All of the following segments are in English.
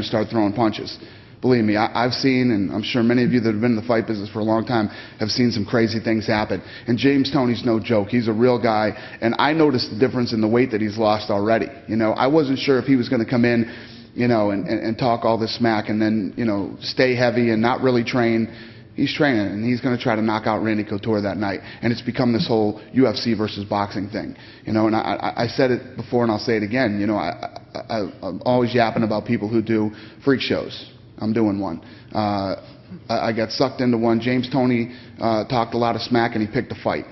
to start throwing punches. Believe me, I've seen, and I'm sure many of you that have been in the fight business for a long time have seen some crazy things happen. And James Toney's no joke. He's a real guy. And I noticed the difference in the weight that he's lost already. You know, I wasn't sure if he was going to come in, you know, and talk all this smack and then, you know, stay heavy and not really train. He's training, and he's going to try to knock out Randy Couture that night. And it's become this whole UFC versus boxing thing. You know, and I said it before, and I'll say it again. You know, I'm always yapping about people who do freak shows. I'm doing one. I got sucked into one. James Toney talked a lot of smack, and he picked a fight.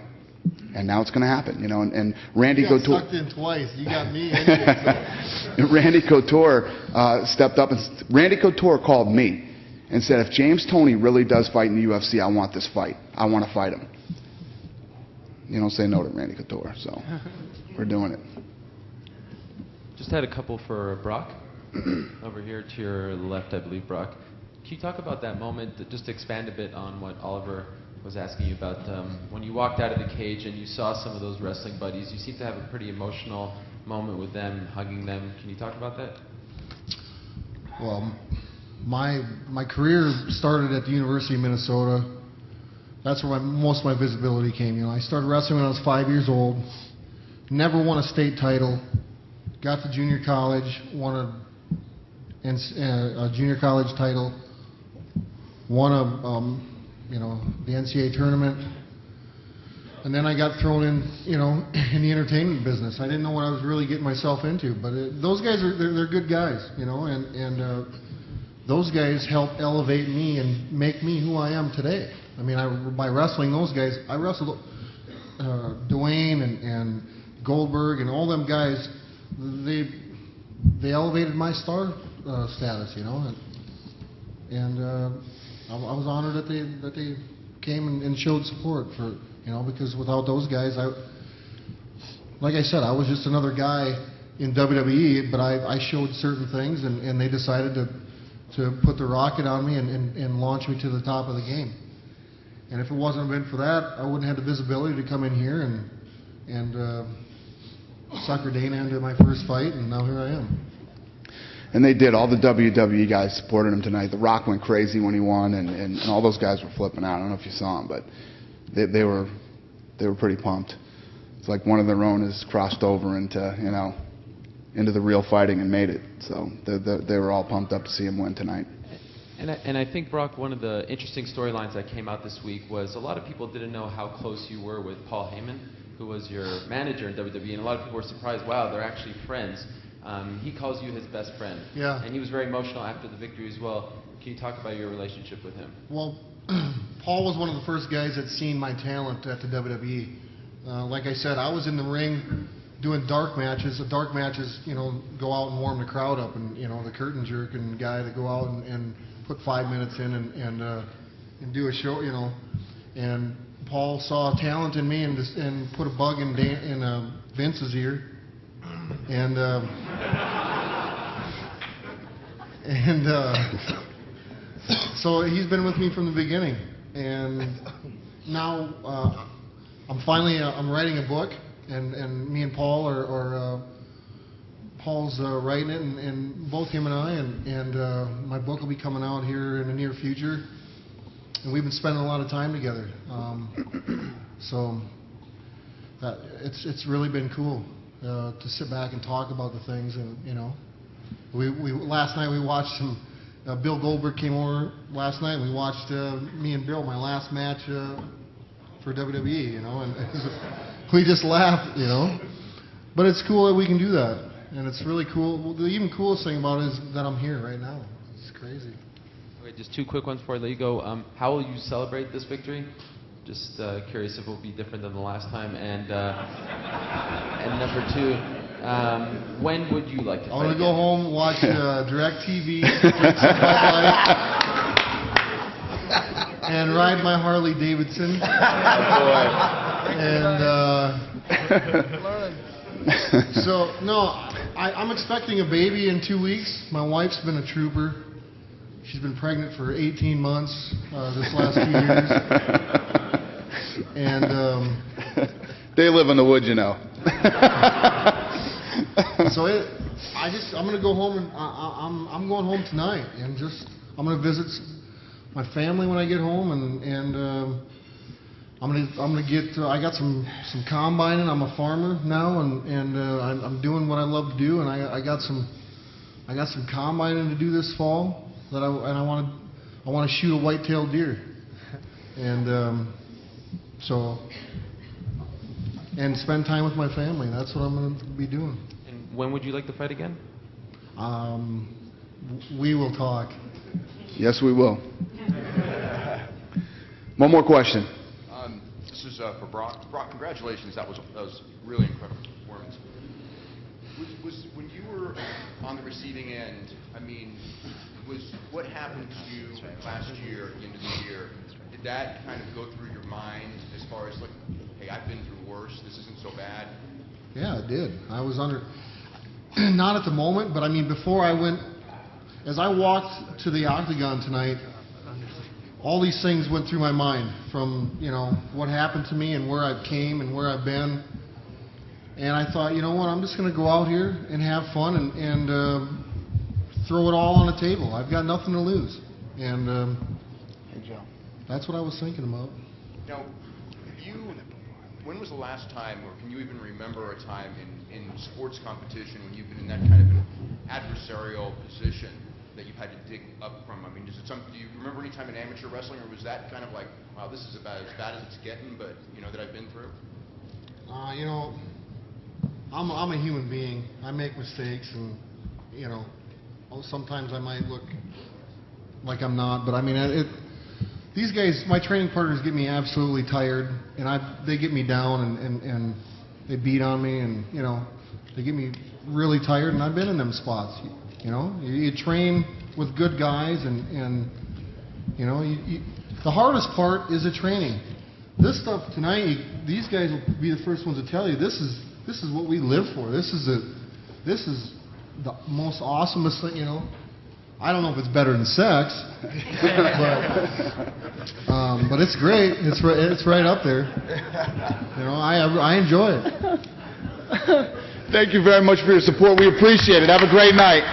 And now it's going to happen, you know. And Randy Couture. You got sucked in twice. You got me. And Randy Couture stepped up, and Randy Couture called me and said, if James Toney really does fight in the UFC, I want this fight. I want to fight him. You don't say no to Randy Couture, so we're doing it. Just had a couple for Brock. Over here to your left, I believe, Brock. Can you talk about that moment, just to expand a bit on what Oliver was asking you about, when you walked out of the cage and you saw some of those wrestling buddies, you seem to have a pretty emotional moment with them, hugging them. Can you talk about that? well, my career started at the University of Minnesota. That's where most of my visibility came. You know, I started wrestling when I was 5 years old. Never won a state title. Got to junior college, won a junior college title. Won the NCAA tournament. And then I got thrown in, in the entertainment business. I didn't know what I was really getting myself into. But those guys they're good guys, and those guys helped elevate me and make me who I am today. I mean, by wrestling those guys, I wrestled Dwayne and Goldberg and all them guys. They elevated my star status, and I was honored that they came and showed support for, because without those guys, like I said, I was just another guy in WWE, but I showed certain things, and they decided to put the rocket on me and launch me to the top of the game. And if it wasn't been for that, I wouldn't have the visibility to come in here and sucker Dana into my first fight, and now here I am. And they did. All the WWE guys supported him tonight. The Rock went crazy when he won, and all those guys were flipping out. I don't know if you saw them, but they were pretty pumped. It's like one of their own has crossed over into the real fighting and made it. So they were all pumped up to see him win tonight. And I think, Brock, one of the interesting storylines that came out this week was a lot of people didn't know how close you were with Paul Heyman, who was your manager in WWE, and a lot of people were surprised, wow, they're actually friends. He calls you his best friend. Yeah. And he was very emotional after the victory as well. Can you talk about your relationship with him? Well, Paul was one of the first guys that seen my talent at the WWE. Like I said, I was in the ring doing dark matches. The dark matches, go out and warm the crowd up, and the curtain jerking guy to go out and put 5 minutes in and do a show, And Paul saw talent in me and put a bug in Vince's ear, and so he's been with me from the beginning. And now I'm writing a book, and me and Paul are Paul's writing it, and both him and I, and my book will be coming out here in the near future. And we've been spending a lot of time together, so it's really been cool to sit back and talk about the things. And we last night we watched some. Bill Goldberg came over last night, and we watched me and Bill, my last match for WWE. And we just laughed, But it's cool that we can do that. And it's really cool. Well, the even coolest thing about it is that I'm here right now. It's crazy. Okay, just two quick ones before I let you go. How will you celebrate this victory? Just curious if it will be different than the last time. And number two, when would you like to fight? I want to go home, watch DirecTV, and ride my Harley Davidson. So, no, I'm expecting a baby in 2 weeks. My wife's been a trooper. She's been pregnant for 18 months this last 2 years. And they live in the woods, So I'm going to go home and I'm going home tonight and I'm going to visit my family when I get home and I'm going to get I got some combining. I'm a farmer now and I'm doing what I love to do, and I got some combining to do this fall that I want to shoot a white-tailed deer and and spend time with my family. That's what I'm going to be doing. And when would you like to fight again? We will talk. Yes, we will. One more question. This is for Brock. Brock, congratulations. That was really incredible performance. Was when you were on the receiving end, I mean, was what happened to you last year, at the end of the year, did that kind of go through your mind as far as like, hey, I've been through worse, this isn't so bad? Yeah, it did. I was under, not at the moment, but I mean before I went, as I walked to the octagon tonight, all these things went through my mind from, what happened to me and where I've came and where I've been. And I thought, you know what, I'm just going to go out here and have fun and throw it all on the table. I've got nothing to lose. And that's what I was thinking about. Now, when was the last time, or can you even remember a time in sports competition when you've been in that kind of an adversarial position that you've had to dig up from? I mean, do you remember any time in amateur wrestling, or was that kind of like, wow, this is about as bad as it's getting, but, that I've been through? I'm a human being. I make mistakes, and, sometimes I might look like I'm not, but I mean, these guys, my training partners get me absolutely tired, and they get me down, and they beat on me, and, they get me really tired, and I've been in them spots. You train with good guys, and the hardest part is the training. This stuff tonight, these guys will be the first ones to tell you, this is what we live for. This is the most awesomest thing, I don't know if it's better than sex, but it's great. It's right up there. I enjoy it. Thank you very much for your support. We appreciate it. Have a great night.